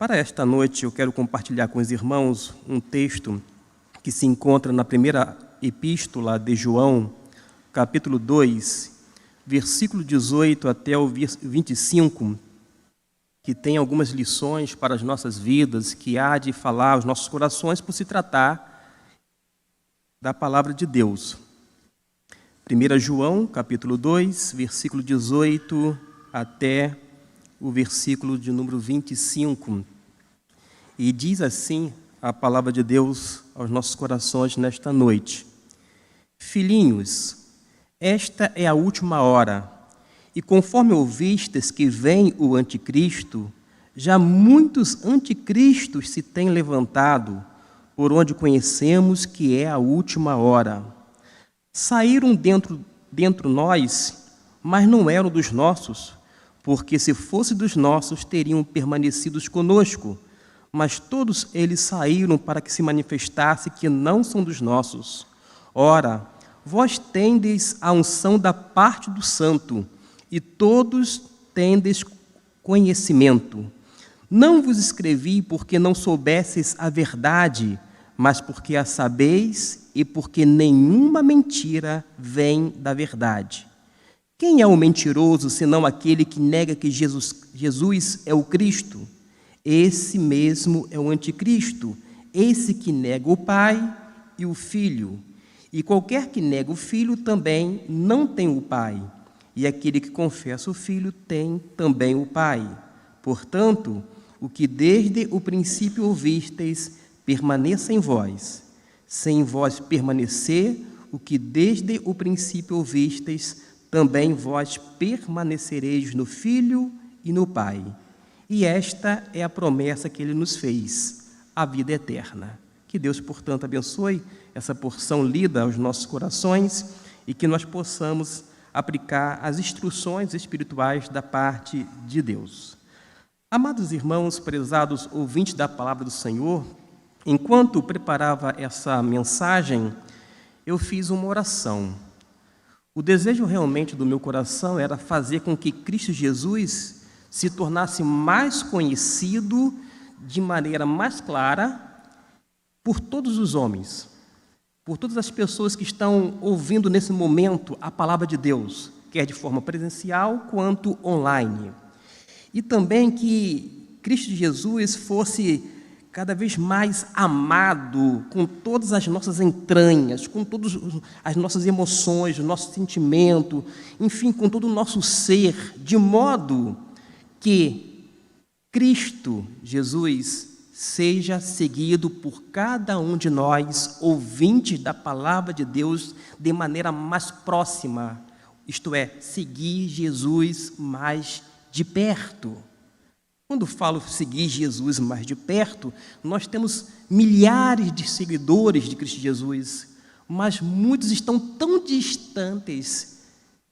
Para esta noite, eu quero compartilhar com os irmãos um texto que se encontra na primeira epístola de João, capítulo 2, versículo 18 até o 25, que tem algumas lições para as nossas vidas, que há de falar aos nossos corações por se tratar da palavra de Deus. 1 João, capítulo 2, versículo 18 até o versículo de número 25. E diz assim a palavra de Deus aos nossos corações nesta noite: Filhinhos, esta é a última hora, e conforme ouvistes que vem o anticristo, já muitos anticristos se têm levantado, por onde conhecemos que é a última hora. Saíram dentro nós, mas não eram dos nossos, porque se fosse dos nossos, teriam permanecido conosco. Mas todos eles saíram para que se manifestasse que não são dos nossos. Ora, vós tendes a unção da parte do Santo, e todos tendes conhecimento. Não vos escrevi porque não soubesseis a verdade, mas porque a sabeis e porque nenhuma mentira vem da verdade. Quem é o mentiroso, senão aquele que nega que Jesus é o Cristo? Esse mesmo é o anticristo, esse que nega o Pai e o Filho. E qualquer que nega o Filho também não tem o Pai. E aquele que confessa o Filho tem também o Pai. Portanto, o que desde o princípio ouvistes, permaneça em vós. Se em vós permanecer, o que desde o princípio ouvistes, também vós permanecereis no Filho e no Pai. E esta é a promessa que Ele nos fez, a vida eterna. Que Deus, portanto, abençoe essa porção lida aos nossos corações e que nós possamos aplicar as instruções espirituais da parte de Deus. Amados irmãos, prezados ouvintes da palavra do Senhor, enquanto preparava essa mensagem, eu fiz uma oração. O desejo realmente do meu coração era fazer com que Cristo Jesus se tornasse mais conhecido de maneira mais clara por todos os homens, por todas as pessoas que estão ouvindo nesse momento a palavra de Deus, quer de forma presencial quanto online. E também que Cristo Jesus fosse cada vez mais amado com todas as nossas entranhas, com todas as nossas emoções, o nosso sentimento, enfim, com todo o nosso ser, de modo que Cristo Jesus seja seguido por cada um de nós, ouvintes da palavra de Deus, de maneira mais próxima, isto é, seguir Jesus mais de perto. Quando falo seguir Jesus mais de perto, nós temos milhares de seguidores de Cristo Jesus, mas muitos estão tão distantes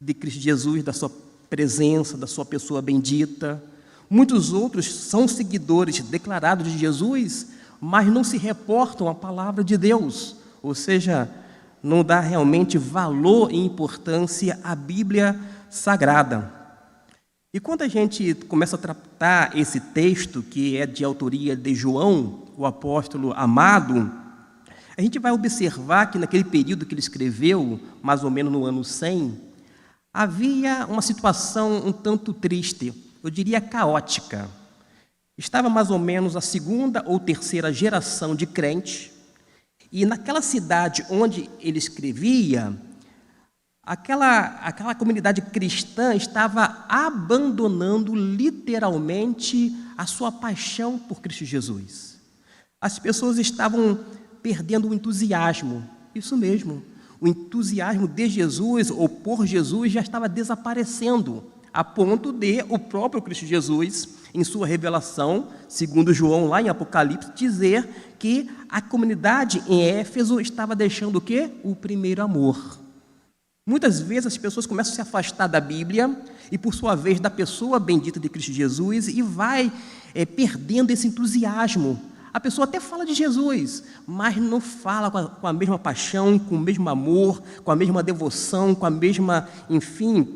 de Cristo Jesus, da sua presença, da sua pessoa bendita. Muitos outros são seguidores declarados de Jesus, mas não se reportam à palavra de Deus, ou seja, não dá realmente valor e importância à Bíblia Sagrada. E quando a gente começa a tratar esse texto, que é de autoria de João, o apóstolo amado, a gente vai observar que naquele período que ele escreveu, mais ou menos no ano 100, havia uma situação um tanto triste, eu diria caótica. Estava mais ou menos a segunda ou terceira geração de crentes, e naquela cidade onde ele escrevia, aquela comunidade cristã estava abandonando literalmente a sua paixão por Cristo Jesus. As pessoas estavam perdendo o entusiasmo, isso mesmo, o entusiasmo de Jesus ou por Jesus já estava desaparecendo, a ponto de o próprio Cristo Jesus, em sua revelação, segundo João, lá em Apocalipse, dizer que a comunidade em Éfeso estava deixando o quê? O primeiro amor. Muitas vezes as pessoas começam a se afastar da Bíblia e, por sua vez, da pessoa bendita de Cristo Jesus e vai perdendo esse entusiasmo. A pessoa até fala de Jesus, mas não fala com a mesma paixão, com o mesmo amor, com a mesma devoção, com a mesma, enfim,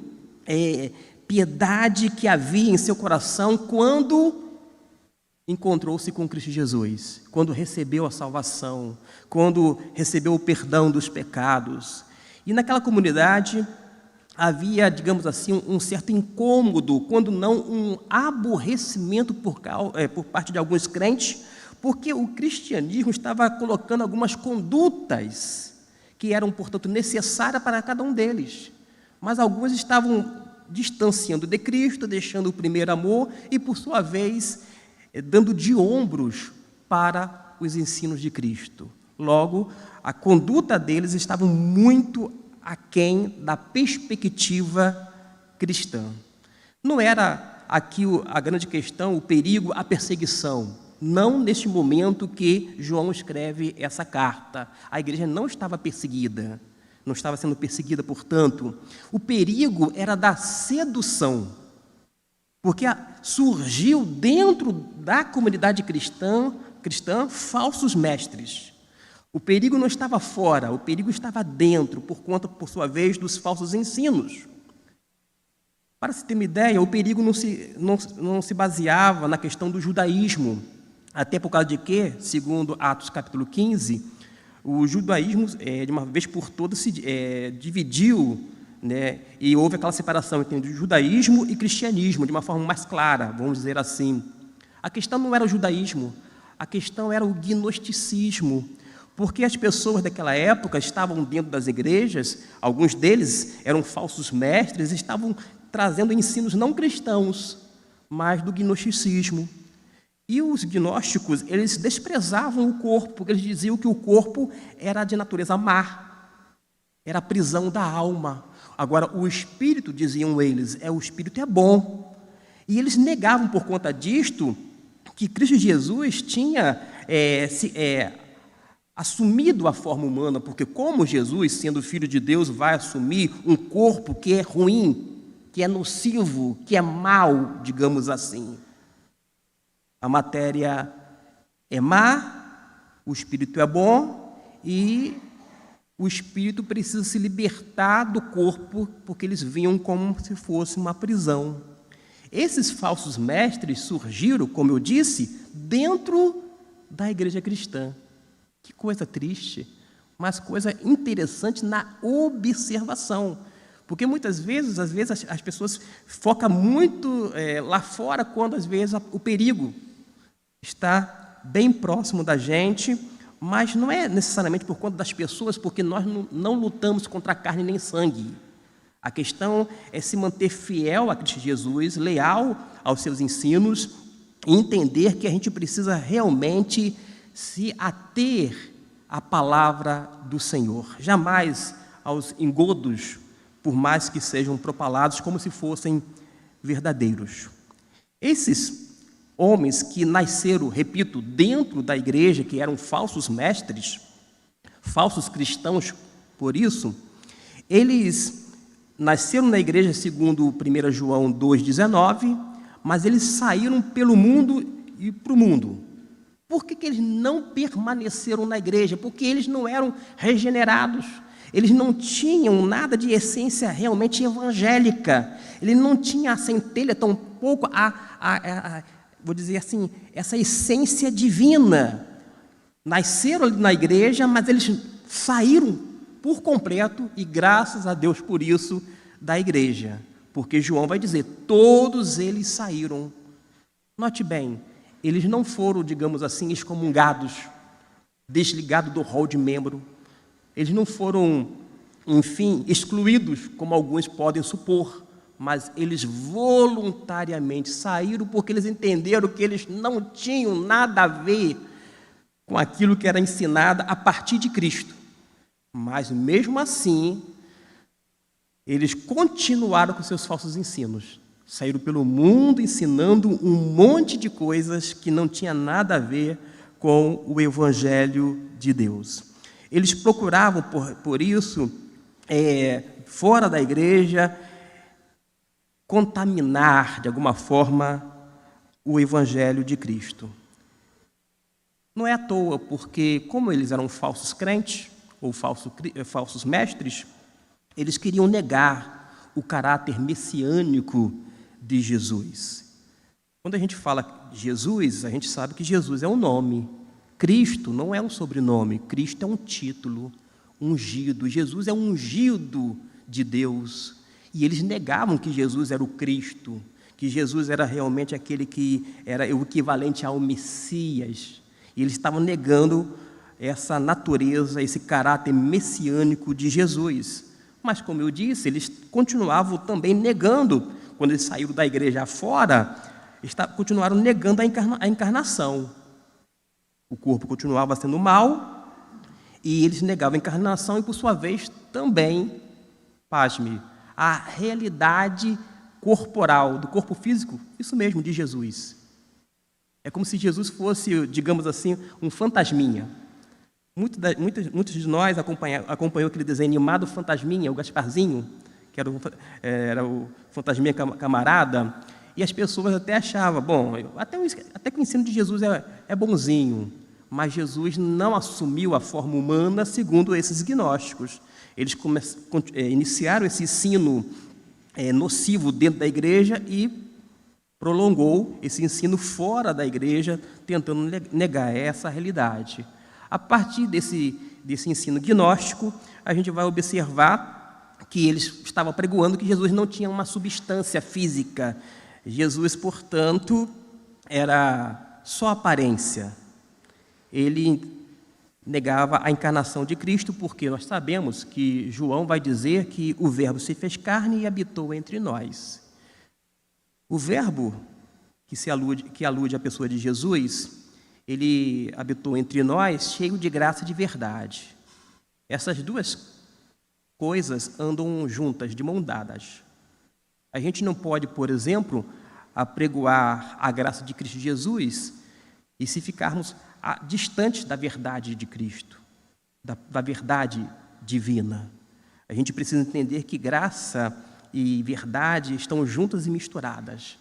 piedade que havia em seu coração quando encontrou-se com Cristo Jesus, quando recebeu a salvação, quando recebeu o perdão dos pecados. E naquela comunidade havia, digamos assim, um certo incômodo, quando não um aborrecimento por parte de alguns crentes, porque o cristianismo estava colocando algumas condutas que eram, portanto, necessárias para cada um deles. Mas alguns estavam distanciando de Cristo, deixando o primeiro amor e, por sua vez, dando de ombros para os ensinos de Cristo. Logo, a conduta deles estava muito aquém da perspectiva cristã. Não era aqui a grande questão, o perigo, a perseguição. Não neste momento que João escreve essa carta. A igreja não estava perseguida, não estava sendo perseguida, portanto. O perigo era da sedução, porque surgiu dentro da comunidade cristã falsos mestres. O perigo não estava fora, o perigo estava dentro, por conta, por sua vez, dos falsos ensinos. Para se ter uma ideia, o perigo não se baseava na questão do judaísmo, até por causa de que, segundo Atos capítulo 15, o judaísmo, de uma vez por todas, se dividiu, né, e houve aquela separação entre o judaísmo e cristianismo, de uma forma mais clara, vamos dizer assim. A questão não era o judaísmo, a questão era o gnosticismo, porque as pessoas daquela época estavam dentro das igrejas, alguns deles eram falsos mestres, estavam trazendo ensinos não cristãos, mas do gnosticismo. E os gnósticos, eles desprezavam o corpo, porque eles diziam que o corpo era de natureza má, era a prisão da alma. Agora, o espírito, diziam eles, o espírito é bom. E eles negavam, por conta disto, que Cristo Jesus tinha assumido a forma humana, porque como Jesus, sendo Filho de Deus, vai assumir um corpo que é ruim, que é nocivo, que é mau, digamos assim. A matéria é má, o espírito é bom e o espírito precisa se libertar do corpo, porque eles vinham como se fosse uma prisão. Esses falsos mestres surgiram, como eu disse, dentro da igreja cristã. Que coisa triste, mas coisa interessante na observação. Porque muitas vezes, as pessoas focam muito lá fora, quando às vezes o perigo está bem próximo da gente, mas não é necessariamente por conta das pessoas, porque nós não lutamos contra carne nem sangue. A questão é se manter fiel a Cristo Jesus, leal aos seus ensinos, e entender que a gente precisa realmente se ater à palavra do Senhor, jamais aos engodos, por mais que sejam propalados como se fossem verdadeiros. Esses homens que nasceram, repito, dentro da igreja, que eram falsos mestres, falsos cristãos, por isso, eles nasceram na igreja segundo 1 João 2,19, mas eles saíram pelo mundo e para o mundo. Por que eles não permaneceram na igreja? Porque eles não eram regenerados, eles não tinham nada de essência realmente evangélica, ele não tinha a centelha, tampouco vou dizer assim, essa essência divina. Nasceram na igreja, mas eles saíram por completo, e graças a Deus por isso, da igreja. Porque João vai dizer, todos eles saíram. Note bem, eles não foram, digamos assim, excomungados, desligados do rol de membro. Eles não foram, enfim, excluídos, como alguns podem supor, mas eles voluntariamente saíram porque eles entenderam que eles não tinham nada a ver com aquilo que era ensinado a partir de Cristo. Mas, mesmo assim, eles continuaram com seus falsos ensinos. Saíram pelo mundo ensinando um monte de coisas que não tinha nada a ver com o Evangelho de Deus. Eles procuravam, por isso, fora da igreja, contaminar, de alguma forma, o Evangelho de Cristo. Não é à toa, porque, como eles eram falsos crentes, ou falsos mestres, eles queriam negar o caráter messiânico de Jesus. Quando a gente fala Jesus, a gente sabe que Jesus é um nome. Cristo não é um sobrenome, Cristo é um título, ungido. Jesus é um ungido de Deus. E eles negavam que Jesus era o Cristo, que Jesus era realmente aquele que era o equivalente ao Messias. E eles estavam negando essa natureza, esse caráter messiânico de Jesus. Mas, como eu disse, eles continuavam também negando, quando eles saíram da igreja fora, continuaram negando a encarnação. O corpo continuava sendo mau, e eles negavam a encarnação e, por sua vez, também, pasme, a realidade corporal, do corpo físico, isso mesmo, de Jesus. É como se Jesus fosse, digamos assim, um fantasminha. Muitos de nós acompanhou aquele desenho animado Fantasminha, o Gasparzinho, que era o Fantasminha camarada, e as pessoas até achavam, bom, até que o ensino de Jesus é bonzinho, mas Jesus não assumiu a forma humana segundo esses gnósticos. Eles iniciaram esse ensino nocivo dentro da igreja e prolongou esse ensino fora da igreja, tentando negar essa realidade. A partir desse ensino gnóstico, a gente vai observar que eles estavam apregoando que Jesus não tinha uma substância física. Jesus, portanto, era só aparência. Ele negava a encarnação de Cristo, porque nós sabemos que João vai dizer que o Verbo se fez carne e habitou entre nós. O Verbo, que alude à pessoa de Jesus, ele habitou entre nós cheio de graça e de verdade. Essas duas coisas andam juntas, de mão dadas. A gente não pode, por exemplo, apregoar a graça de Cristo Jesus e se ficarmos distantes da verdade de Cristo, da verdade divina. A gente precisa entender que graça e verdade estão juntas e misturadas,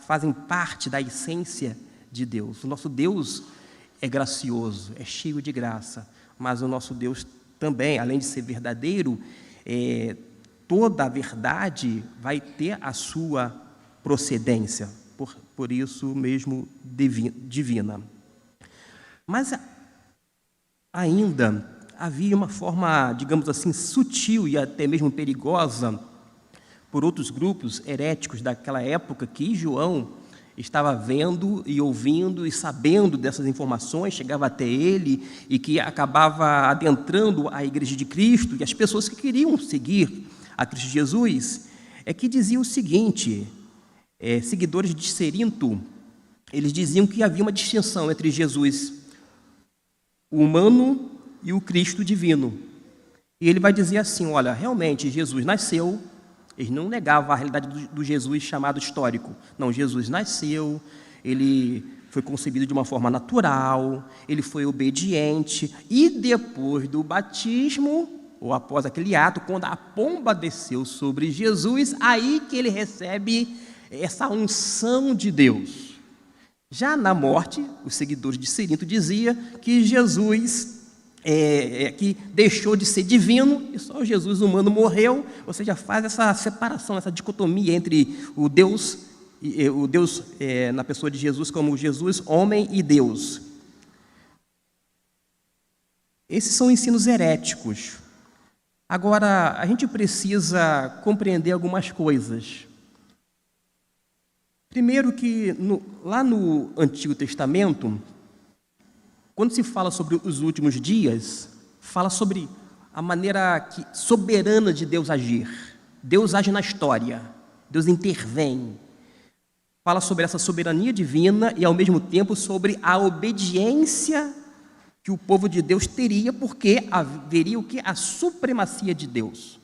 fazem parte da essência de Deus. O nosso Deus é gracioso, é cheio de graça, mas o nosso Deus também, além de ser verdadeiro, toda a verdade vai ter a sua procedência, por isso mesmo divina. Mas ainda havia uma forma, digamos assim, sutil e até mesmo perigosa por outros grupos heréticos daquela época que João estava vendo e ouvindo e sabendo dessas informações, chegava até ele e que acabava adentrando a Igreja de Cristo, e as pessoas que queriam seguir a Cristo Jesus, que diziam o seguinte, seguidores de Cerinto, eles diziam que havia uma distinção entre Jesus, o humano, e o Cristo divino. E ele vai dizer assim, olha, realmente Jesus nasceu. Eles não negavam a realidade do Jesus chamado histórico. Não, Jesus nasceu, ele foi concebido de uma forma natural, ele foi obediente, e depois do batismo, ou após aquele ato, quando a pomba desceu sobre Jesus, aí que ele recebe essa unção de Deus. Já na morte, os seguidores de Cerinto diziam que Jesus que deixou de ser divino e só o Jesus humano morreu, ou seja, faz essa separação, essa dicotomia entre o Deus na pessoa de Jesus como Jesus, homem e Deus. Esses são ensinos heréticos. Agora, a gente precisa compreender algumas coisas. Primeiro que, lá no Antigo Testamento, quando se fala sobre os últimos dias, fala sobre a maneira soberana de Deus agir. Deus age na história, Deus intervém. Fala sobre essa soberania divina e, ao mesmo tempo, sobre a obediência que o povo de Deus teria, porque haveria o quê? A supremacia de Deus.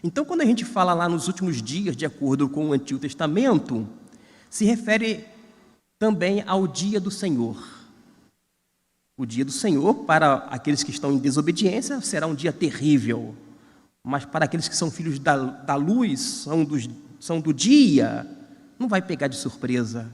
Então, quando a gente fala lá nos últimos dias, de acordo com o Antigo Testamento, se refere também ao dia do Senhor. O dia do Senhor, para aqueles que estão em desobediência, será um dia terrível. Mas para aqueles que são filhos da luz, são do dia, não vai pegar de surpresa.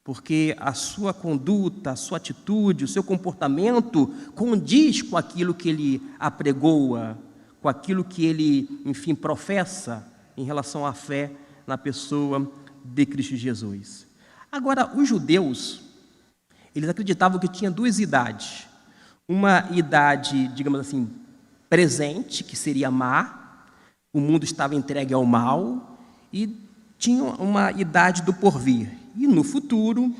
Porque a sua conduta, a sua atitude, o seu comportamento condiz com aquilo que ele apregoa, com aquilo que ele, enfim, professa em relação à fé na pessoa de Cristo Jesus. Agora, os judeus, eles acreditavam que tinha duas idades. Uma idade, digamos assim, presente, que seria má, o mundo estava entregue ao mal, e tinha uma idade do porvir. E no futuro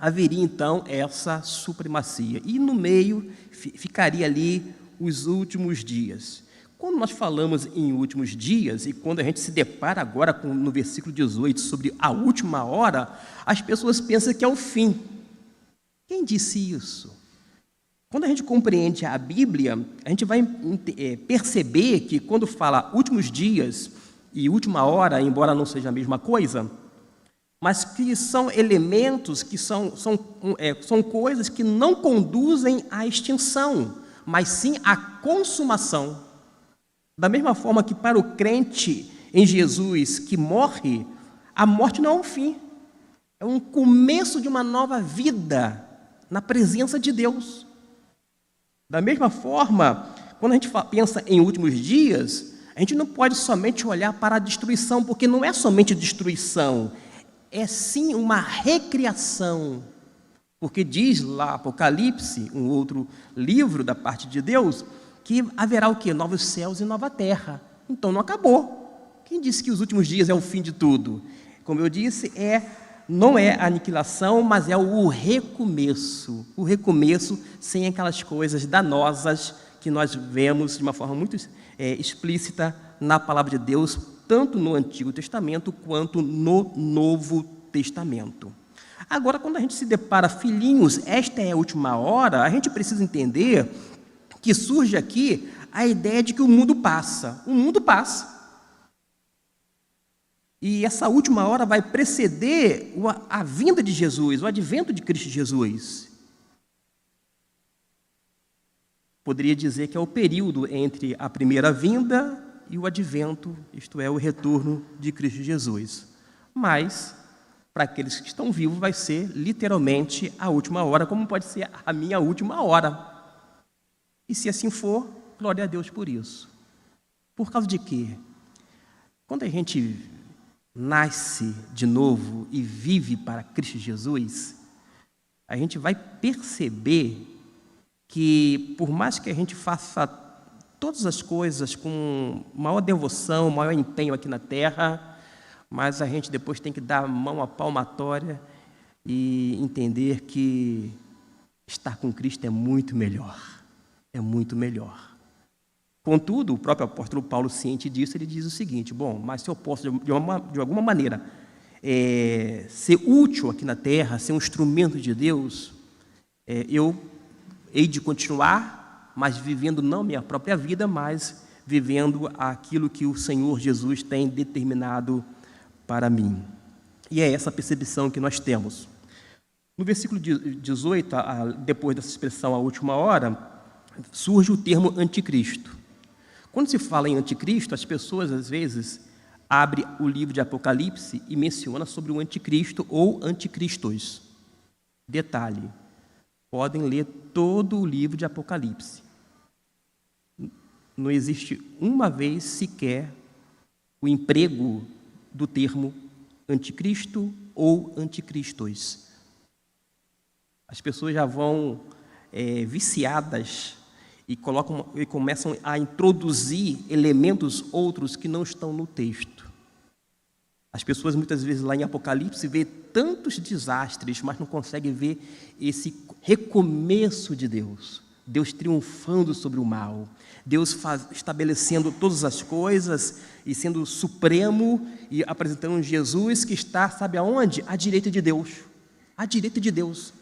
haveria então essa supremacia. E no meio ficaria ali os últimos dias. Quando nós falamos em últimos dias, e quando a gente se depara agora no versículo 18 sobre a última hora, as pessoas pensam que é o fim. Quem disse isso? Quando a gente compreende a Bíblia, a gente vai perceber que quando fala últimos dias e última hora, embora não seja a mesma coisa, mas que são elementos, que são coisas que não conduzem à extinção, mas sim à consumação. Da mesma forma que para o crente em Jesus que morre, a morte não é um fim, é um começo de uma nova vida na presença de Deus. Da mesma forma, quando a gente pensa em últimos dias, a gente não pode somente olhar para a destruição, porque não é somente destruição, é sim uma recriação. Porque diz lá Apocalipse, um outro livro da parte de Deus, que haverá o quê? Novos céus e nova terra. Então não acabou. Quem disse que os últimos dias é o fim de tudo? Como eu disse, não é a aniquilação, mas é o recomeço. O recomeço sem aquelas coisas danosas que nós vemos de uma forma muito explícita na palavra de Deus, tanto no Antigo Testamento quanto no Novo Testamento. Agora, quando a gente se depara, filhinhos, esta é a última hora, a gente precisa entender que surge aqui a ideia de que o mundo passa. O mundo passa. E essa última hora vai preceder a vinda de Jesus, o advento de Cristo Jesus. Poderia dizer que é o período entre a primeira vinda e o advento, isto é, o retorno de Cristo Jesus. Mas, para aqueles que estão vivos, vai ser literalmente a última hora, como pode ser a minha última hora. E se assim for, glória a Deus por isso. Por causa de quê? Quando a gente nasce de novo e vive para Cristo Jesus, a gente vai perceber que, por mais que a gente faça todas as coisas com maior devoção, maior empenho aqui na terra, mas a gente depois tem que dar a mão à palmatória e entender que estar com Cristo é muito melhor. É muito melhor. Contudo, o próprio apóstolo Paulo, ciente disso, ele diz o seguinte: bom, mas se eu posso, de alguma maneira, ser útil aqui na terra, ser um instrumento de Deus, eu hei de continuar, mas vivendo não minha própria vida, mas vivendo aquilo que o Senhor Jesus tem determinado para mim. E é essa percepção que nós temos. No versículo 18, depois dessa expressão, a última hora, surge o termo anticristo. Quando se fala em anticristo, as pessoas, às vezes, abrem o livro de Apocalipse e mencionam sobre o anticristo ou anticristos. Detalhe, podem ler todo o livro de Apocalipse. Não existe uma vez sequer o emprego do termo anticristo ou anticristos. As pessoas já vão viciadas e começam a introduzir elementos outros que não estão no texto. As pessoas muitas vezes lá em Apocalipse vê tantos desastres, mas não conseguem ver esse recomeço de Deus. Deus triunfando sobre o mal, Deus estabelecendo todas as coisas e sendo supremo e apresentando Jesus que está, sabe aonde? À direita de Deus. À direita de Deus.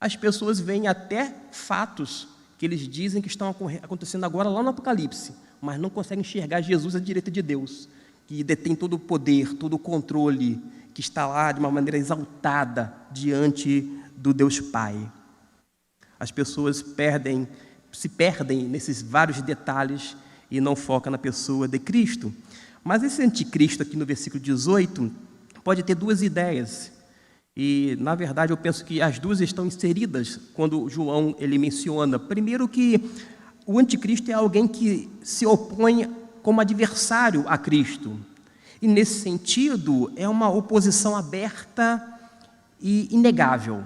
As pessoas veem até fatos que eles dizem que estão acontecendo agora lá no Apocalipse, mas não conseguem enxergar Jesus à direita de Deus, que detém todo o poder, todo o controle, que está lá de uma maneira exaltada diante do Deus Pai. As pessoas se perdem nesses vários detalhes e não focam na pessoa de Cristo. Mas esse anticristo aqui no versículo 18 pode ter duas ideias. E, na verdade, eu penso que as duas estão inseridas quando João ele menciona. Primeiro que o anticristo é alguém que se opõe como adversário a Cristo. E, nesse sentido, é uma oposição aberta e inegável.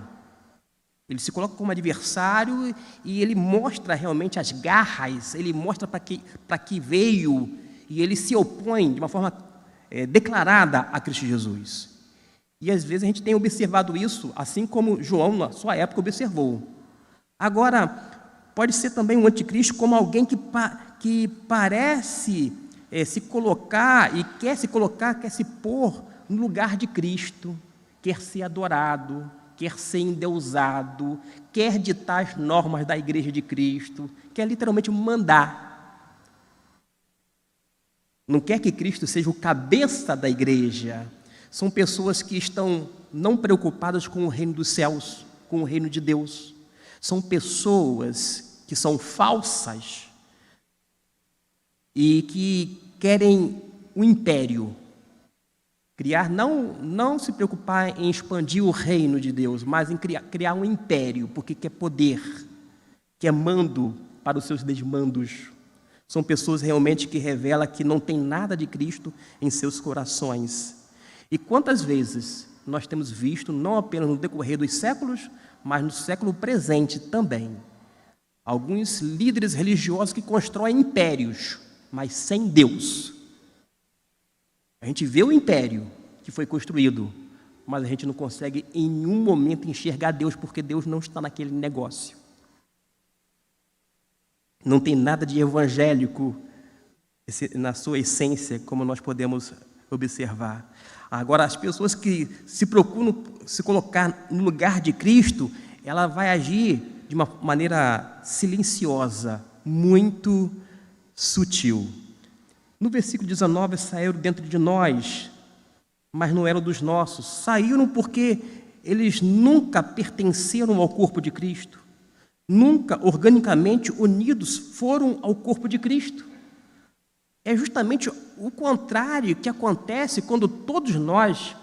Ele se coloca como adversário e ele mostra realmente as garras, ele mostra para que veio, e ele se opõe de uma forma declarada a Cristo Jesus. E às vezes a gente tem observado isso, assim como João na sua época observou. Agora, pode ser também um anticristo como alguém que parece se colocar e quer se pôr no lugar de Cristo, quer ser adorado, quer ser endeusado, quer ditar as normas da igreja de Cristo, quer literalmente mandar. Não quer que Cristo seja o cabeça da igreja. São pessoas que estão não preocupadas com o reino dos céus, com o reino de Deus. São pessoas que são falsas e que querem um império. Não se preocupar em expandir o reino de Deus, mas em criar um império, porque quer poder, quer mando para os seus desmandos. São pessoas realmente que revelam que não tem nada de Cristo em seus corações. E quantas vezes nós temos visto, não apenas no decorrer dos séculos, mas no século presente também, alguns líderes religiosos que constroem impérios, mas sem Deus. A gente vê o império que foi construído, mas a gente não consegue em nenhum momento enxergar Deus, porque Deus não está naquele negócio. Não tem nada de evangélico na sua essência, como nós podemos observar. Agora, as pessoas que se procuram se colocar no lugar de Cristo, ela vai agir de uma maneira silenciosa, muito sutil. No versículo 19, saíram dentro de nós, mas não eram dos nossos. Saíram porque eles nunca pertenceram ao corpo de Cristo. Nunca, organicamente unidos, foram ao corpo de Cristo. É justamente o contrário que acontece quando todos nós,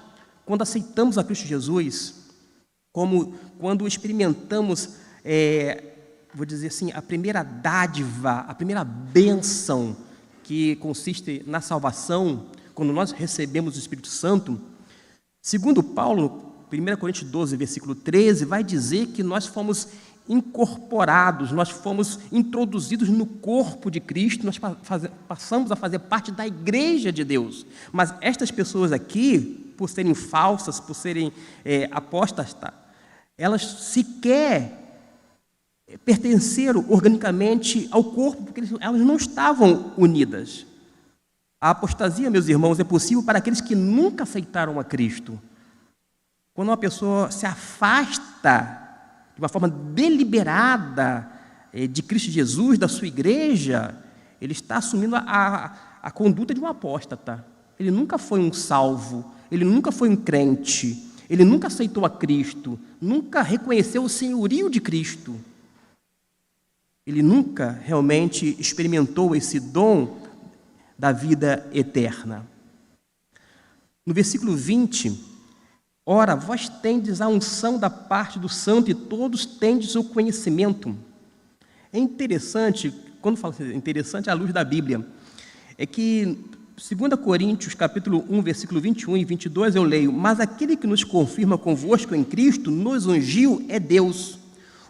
quando aceitamos a Cristo Jesus, como quando experimentamos, vou dizer assim, a primeira dádiva, a primeira bênção que consiste na salvação, quando nós recebemos o Espírito Santo. Segundo Paulo, 1 Coríntios 12, versículo 13, vai dizer que nós fomos incorporados, nós fomos introduzidos no corpo de Cristo, nós passamos a fazer parte da igreja de Deus. Mas estas pessoas aqui, por serem falsas, por serem apóstatas, elas sequer pertenceram organicamente ao corpo, porque elas não estavam unidas. A apostasia, meus irmãos, é possível para aqueles que nunca aceitaram a Cristo. Quando uma pessoa se afasta de uma forma deliberada de Cristo Jesus, da sua igreja, ele está assumindo a conduta de um apóstata. Ele nunca foi um salvo, ele nunca foi um crente, ele nunca aceitou a Cristo, nunca reconheceu o senhorio de Cristo. Ele nunca realmente experimentou esse dom da vida eterna. No versículo 20, ora, vós tendes a unção da parte do Santo e todos tendes o conhecimento. É interessante, quando falo assim, interessante à luz da Bíblia, é que 2 Coríntios, capítulo 1, versículo 21 e 22, eu leio: mas aquele que nos confirma convosco em Cristo, nos ungiu, é Deus,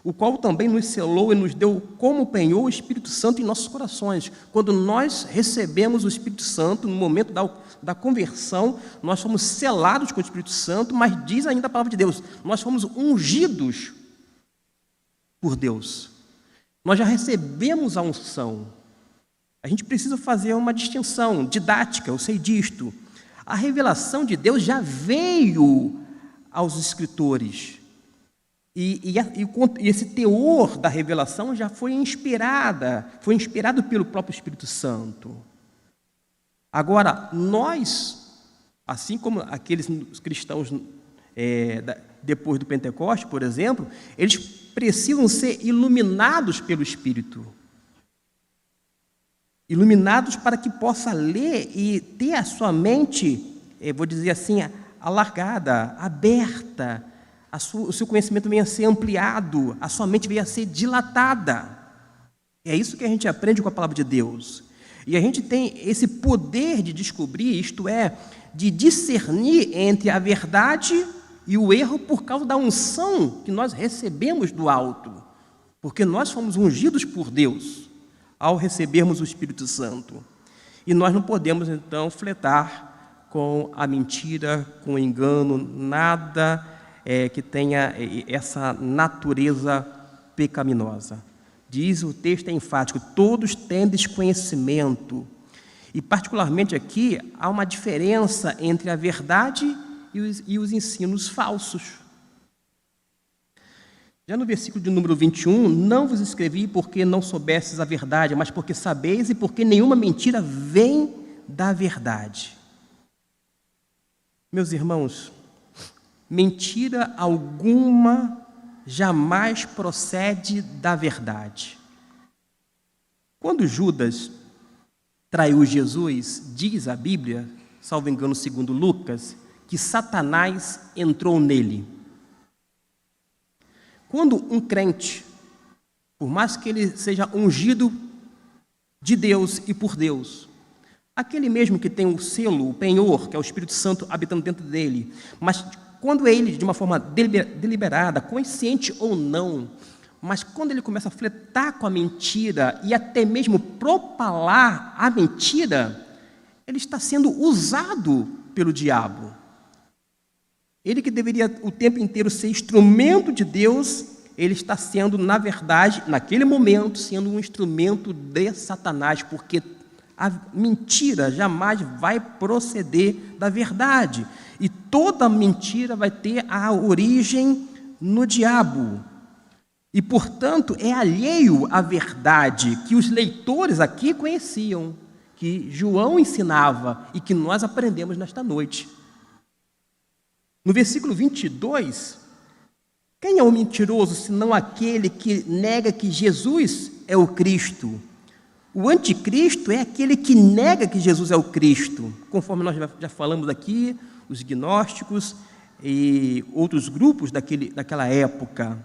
o qual também nos selou e nos deu como penhor o Espírito Santo em nossos corações. Quando nós recebemos o Espírito Santo, no momento da conversão, nós fomos selados com o Espírito Santo, mas diz ainda a palavra de Deus, nós fomos ungidos por Deus. Nós já recebemos a unção. A gente precisa fazer uma distinção didática, eu sei disto. A revelação de Deus já veio aos escritores. E esse teor da revelação já foi inspirado pelo próprio Espírito Santo. Agora, nós, assim como aqueles cristãos depois do Pentecostes, por exemplo, eles precisam ser iluminados pelo Espírito. Iluminados para que possa ler e ter a sua mente, vou dizer assim, alargada, aberta, o seu conhecimento venha a ser ampliado, a sua mente venha a ser dilatada. É isso que a gente aprende com a palavra de Deus. E a gente tem esse poder de descobrir, isto é, de discernir entre a verdade e o erro por causa da unção que nós recebemos do alto, porque nós fomos ungidos por Deus ao recebermos o Espírito Santo. E nós não podemos, então, flertar com a mentira, com o engano, nada que tenha essa natureza pecaminosa. Diz o texto é enfático, todos têm desconhecimento. E, particularmente aqui, há uma diferença entre a verdade e os ensinos falsos. Já no versículo de número 21, não vos escrevi porque não soubestes a verdade, mas porque sabeis e porque nenhuma mentira vem da verdade. Meus irmãos, mentira alguma jamais procede da verdade. Quando Judas traiu Jesus, diz a Bíblia, salvo engano segundo Lucas, que Satanás entrou nele. Quando um crente, por mais que ele seja ungido de Deus e por Deus, aquele mesmo que tem o selo, o penhor, que é o Espírito Santo habitando dentro dele, mas quando ele, de uma forma deliberada, consciente ou não, mas quando ele começa a flertar com a mentira e até mesmo propalar a mentira, ele está sendo usado pelo diabo. Ele que deveria o tempo inteiro ser instrumento de Deus, ele está sendo, na verdade, naquele momento, sendo um instrumento de Satanás, porque a mentira jamais vai proceder da verdade. E toda mentira vai ter a origem no diabo. E, portanto, é alheio à verdade que os leitores aqui conheciam, que João ensinava e que nós aprendemos nesta noite. No versículo 22, quem é o mentiroso, senão aquele que nega que Jesus é o Cristo? O anticristo é aquele que nega que Jesus é o Cristo, conforme nós já falamos aqui, os gnósticos e outros grupos daquela época.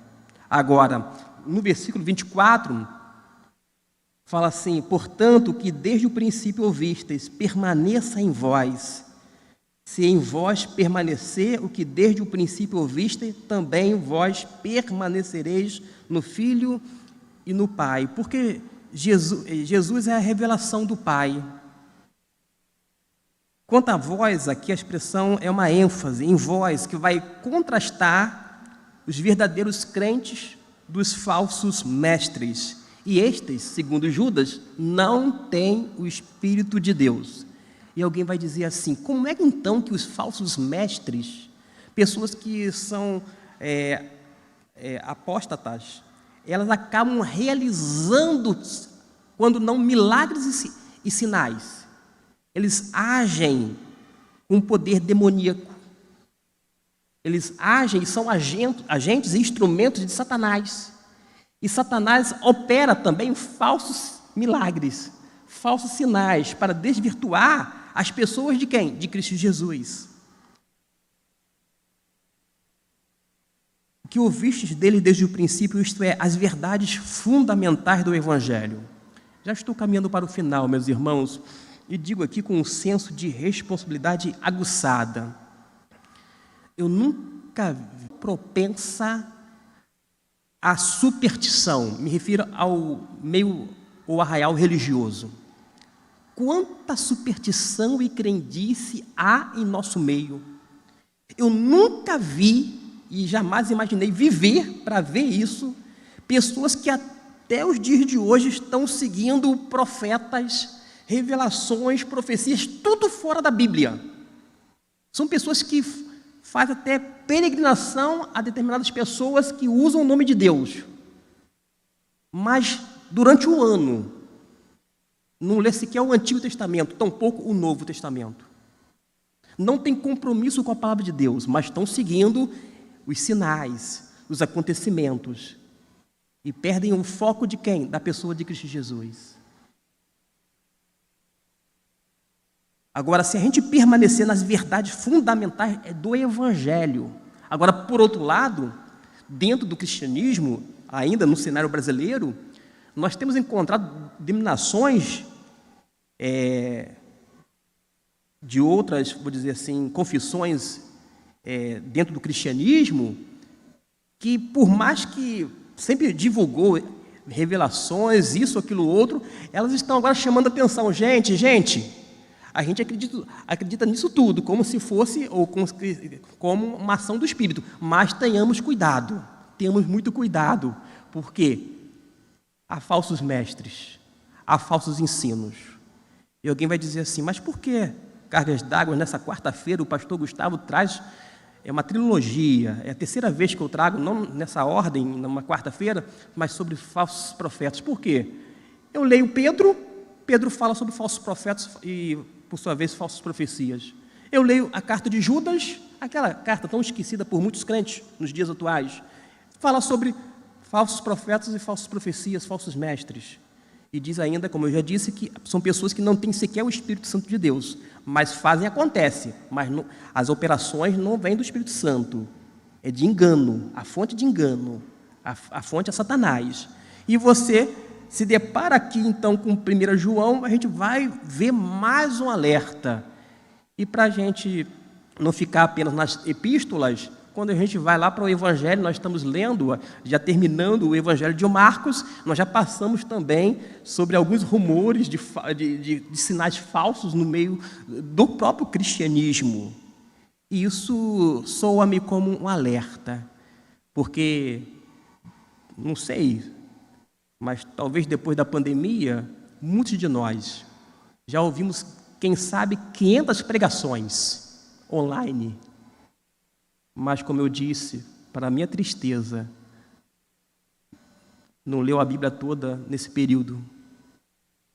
Agora, no versículo 24, fala assim: portanto, que desde o princípio ouvistes, permaneça em vós. Se em vós permanecer o que desde o princípio ouviste, também vós permanecereis no Filho e no Pai. Porque Jesus é a revelação do Pai. Quanto a vós, aqui a expressão é uma ênfase em vós, que vai contrastar os verdadeiros crentes dos falsos mestres. E estes, segundo Judas, não têm o Espírito de Deus. E alguém vai dizer assim: como é que então que os falsos mestres, pessoas que são apóstatas, elas acabam realizando, quando não milagres e sinais, eles agem com poder demoníaco, eles agem e são agentes e instrumentos de Satanás, e Satanás opera também falsos milagres, falsos sinais, para desvirtuar as pessoas de quem? De Cristo Jesus. O que ouvistes dele desde o princípio, isto é, as verdades fundamentais do Evangelho. Já estou caminhando para o final, meus irmãos, e digo aqui com um senso de responsabilidade aguçada. Eu nunca vi propensa à superstição, me refiro ao meio ou arraial religioso. Quanta superstição e crendice há em nosso meio. Eu nunca vi e jamais imaginei viver para ver isso, pessoas que até os dias de hoje estão seguindo profetas, revelações, profecias, tudo fora da Bíblia. São pessoas que fazem até peregrinação a determinadas pessoas que usam o nome de Deus. Mas durante o ano, não lê sequer o Antigo Testamento, tampouco o Novo Testamento. Não tem compromisso com a palavra de Deus, mas estão seguindo os sinais, os acontecimentos. E perdem o foco de quem? Da pessoa de Cristo Jesus. Agora, se a gente permanecer nas verdades fundamentais do Evangelho. Agora, por outro lado, dentro do cristianismo, ainda no cenário brasileiro, nós temos encontrado denominações de outras, vou dizer assim, confissões dentro do cristianismo, que por mais que sempre divulgou revelações, isso, aquilo, outro, elas estão agora chamando a atenção. Gente, a gente acredita nisso tudo, como se fosse, ou como uma ação do Espírito, mas tenhamos muito cuidado, porque há falsos mestres, há falsos ensinos. E alguém vai dizer assim, mas por que Cargas d'Água, nessa quarta-feira, o pastor Gustavo traz uma trilogia, é a terceira vez que eu trago, não nessa ordem, numa quarta-feira, mas sobre falsos profetas. Por quê? Eu leio Pedro fala sobre falsos profetas e, por sua vez, falsas profecias. Eu leio a carta de Judas, aquela carta tão esquecida por muitos crentes nos dias atuais, fala sobre falsos profetas e falsas profecias, falsos mestres. E diz ainda, como eu já disse, que são pessoas que não têm sequer o Espírito Santo de Deus, mas fazem, acontece, mas não, as operações não vêm do Espírito Santo, é de engano, a fonte de engano, a fonte é Satanás. E você se depara aqui, então, com 1 João, a gente vai ver mais um alerta. E para a gente não ficar apenas nas epístolas, quando a gente vai lá para o Evangelho, nós estamos lendo, já terminando o Evangelho de Marcos, nós já passamos também sobre alguns rumores de sinais falsos no meio do próprio cristianismo. E isso soa-me como um alerta, porque, não sei, mas talvez depois da pandemia, muitos de nós já ouvimos, quem sabe, 500 pregações online. Mas, como eu disse, para minha tristeza, não leu a Bíblia toda nesse período.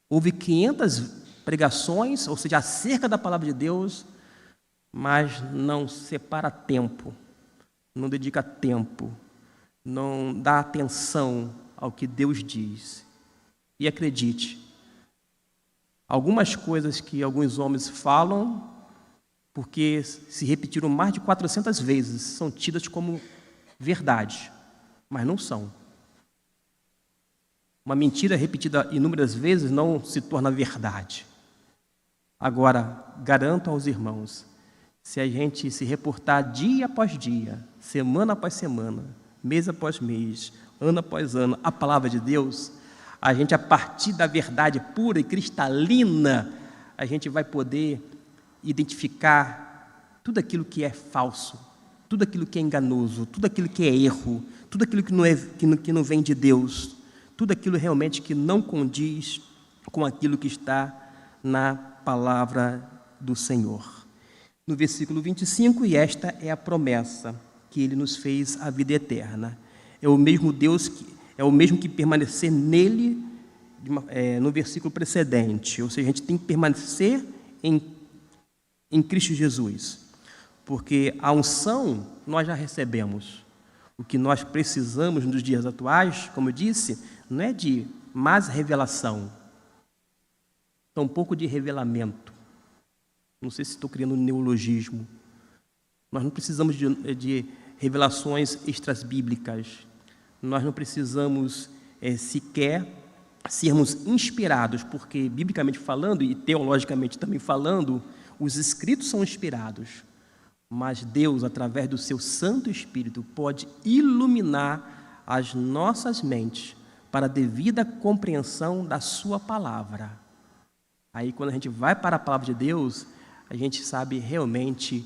Houve 500 pregações, ou seja, acerca da palavra de Deus, mas não separa tempo, não dedica tempo, não dá atenção ao que Deus diz. E acredite, algumas coisas que alguns homens falam, porque se repetiram mais de 400 vezes, são tidas como verdade, mas não são. Uma mentira repetida inúmeras vezes não se torna verdade. Agora, garanto aos irmãos, se a gente se reportar dia após dia, semana após semana, mês após mês, ano após ano, a palavra de Deus, a gente, a partir da verdade pura e cristalina, a gente vai poder identificar tudo aquilo que é falso, tudo aquilo que é enganoso, tudo aquilo que é erro, tudo aquilo que não vem de Deus, tudo aquilo realmente que não condiz com aquilo que está na palavra do Senhor. No versículo 25, e esta é a promessa, que Ele nos fez a vida eterna. É o mesmo Deus, é o mesmo que permanecer nele, no versículo precedente, ou seja, a gente tem que permanecer em Cristo Jesus, porque a unção nós já recebemos. O que nós precisamos nos dias atuais, como eu disse, não é de mais revelação, tampouco de revelamento. Não sei se estou criando um neologismo. Nós não precisamos de revelações extrabíblicas. Nós não precisamos sequer sermos inspirados, porque, biblicamente falando e teologicamente também falando, os escritos são inspirados, mas Deus, através do seu Santo Espírito, pode iluminar as nossas mentes para a devida compreensão da sua palavra. Aí, quando a gente vai para a palavra de Deus, a gente sabe realmente,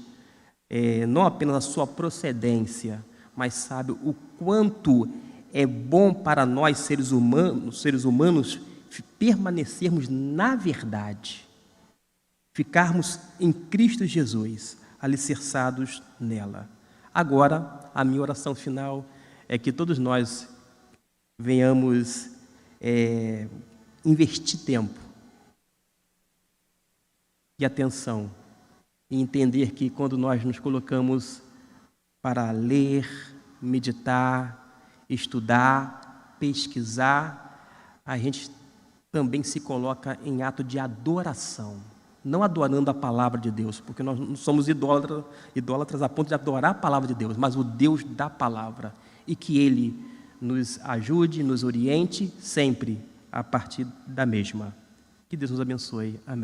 não apenas a sua procedência, mas sabe o quanto é bom para nós, seres humanos, permanecermos na verdade, ficarmos em Cristo Jesus, alicerçados nela. Agora, a minha oração final é que todos nós venhamos investir tempo e atenção e entender que quando nós nos colocamos para ler, meditar, estudar, pesquisar, a gente também se coloca em ato de adoração, não adorando a palavra de Deus, porque nós não somos idólatras a ponto de adorar a palavra de Deus, mas o Deus da palavra, e que Ele nos ajude, nos oriente sempre a partir da mesma. Que Deus nos abençoe. Amém.